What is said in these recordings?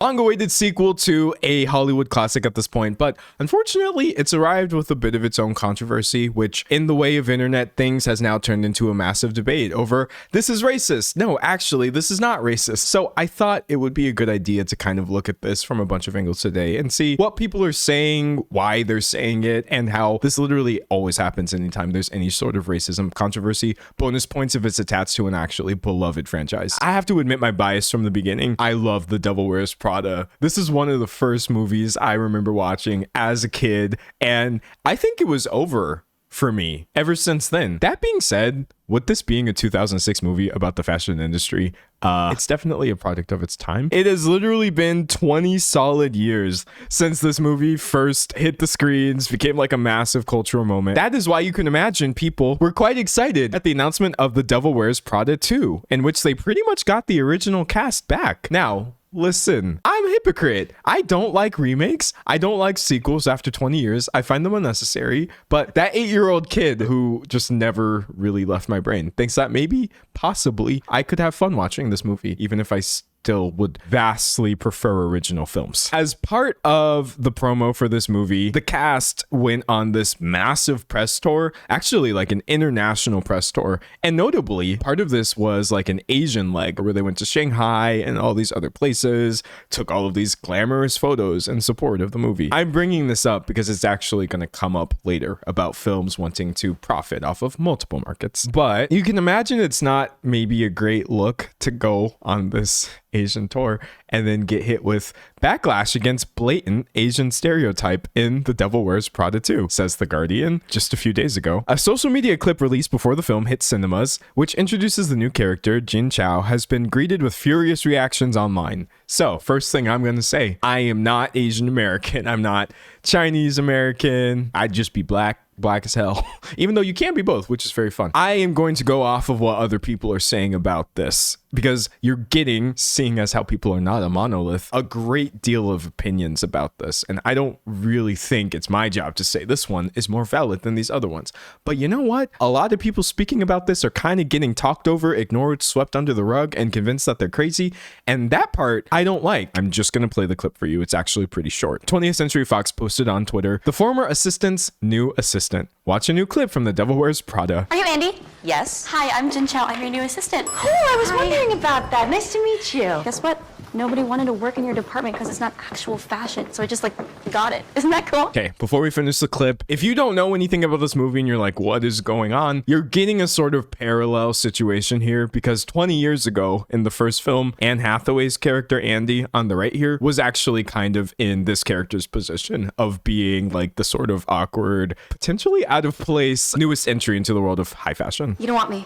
long-awaited sequel to a Hollywood classic at this point, but unfortunately, it's arrived with a bit of its own controversy, which in the way of internet things has now turned into a massive debate over this is racist. No, actually, this is not racist. So I thought it would be a good idea to kind of look at this from a bunch of angles today and see what people are saying, why they're saying it, and how this literally always happens anytime there's any sort of racism controversy. Bonus points if it's attached to an actually beloved franchise. I have to admit my bias from the beginning. I love The Devil Wears Prada. This is one of the first movies I remember watching as a kid, and I think it was over for me ever since then. That being said, with this being a 2006 movie about the fashion industry, it's definitely a product of its time. It has literally been 20 solid years since this movie first hit the screens, became like a massive cultural moment. That is why you can imagine people were quite excited at the announcement of The Devil Wears Prada 2, in which they pretty much got the original cast back. Now, listen, I'm a hypocrite. I don't like remakes. I don't like sequels after 20 years. I find them unnecessary. But that 8-year-old kid who just never really left my brain thinks that maybe, possibly, I could have fun watching this movie, even if I still would vastly prefer original films. As part of the promo for this movie, the cast went on this massive press tour, actually like an international press tour. And notably, part of this was like an Asian leg where they went to Shanghai and all these other places, took all of these glamorous photos in support of the movie. I'm bringing this up because it's actually going to come up later about films wanting to profit off of multiple markets. But you can imagine it's not maybe a great look to go on this Asian tour and then get hit with backlash against blatant Asian stereotype in The Devil Wears Prada 2, says The Guardian just a few days ago. A social media clip released before the film hit cinemas, which introduces the new character, Jin Chao, has been greeted with furious reactions online. So, first thing I'm going to say, I am not Asian American. I'm not Chinese American. I'd just be black as hell, even though you can be both, which is very fun. I am going to go off of what other people are saying about this, because you're getting, seeing as how people are not a monolith, a great deal of opinions about this. And I don't really think it's my job to say this one is more valid than these other ones. But you know what? A lot of people speaking about this are kind of getting talked over, ignored, swept under the rug, and convinced that they're crazy. And that part I don't like. I'm just going to play the clip for you. It's actually pretty short. 20th Century Fox posted on Twitter, the former assistant's new assistant. Watch a new clip from The Devil Wears Prada. Are you Andy? Yes. Hi, I'm Jin Chao. I'm your new assistant. Oh, I was wondering about that. Nice to meet you. Guess what? Nobody wanted to work in your department because it's not actual fashion. So I just got it. Isn't that cool? Okay, before we finish the clip, if you don't know anything about this movie and you're like, what is going on? You're getting a sort of parallel situation here, because 20 years ago in the first film, Anne Hathaway's character, Andy, on the right here, was actually kind of in this character's position of being like the sort of awkward, potentially out of place, newest entry into the world of high fashion. You don't want me.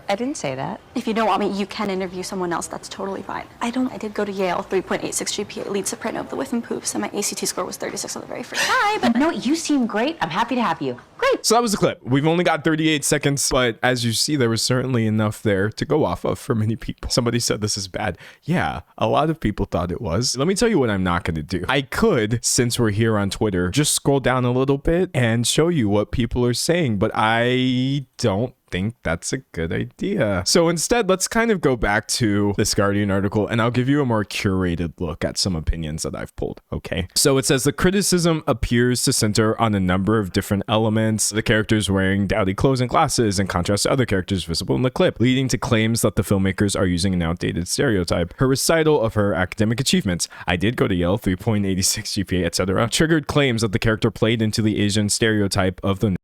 I didn't say that. If you don't want me, you can interview someone else. That's totally fine. I did go to Yale, 3.86 GPA, lead soprano of the Whiff and Poofs, and my ACT score was 36 on the very first try, but No, you seem great. I'm happy to have you. great. So that was the clip. We've only got 38 seconds, but as you see, there was certainly enough there to go off of for many people. Somebody said this is bad. Yeah, a lot of people thought it was. Let me tell you what I'm not going to do. I could, since we're here on Twitter, just scroll down a little bit and show you what people are saying, but I don't think that's a good idea. So instead, let's kind of go back to this Guardian article, and I'll give you a more curated look at some opinions that I've pulled, okay? So it says the criticism appears to center on a number of different elements. The characters wearing dowdy clothes and glasses in contrast to other characters visible in the clip, leading to claims that the filmmakers are using an outdated stereotype. Her recital of her academic achievements, I did go to Yale, 3.86 GPA, etc., triggered claims that the character played into the Asian stereotype of the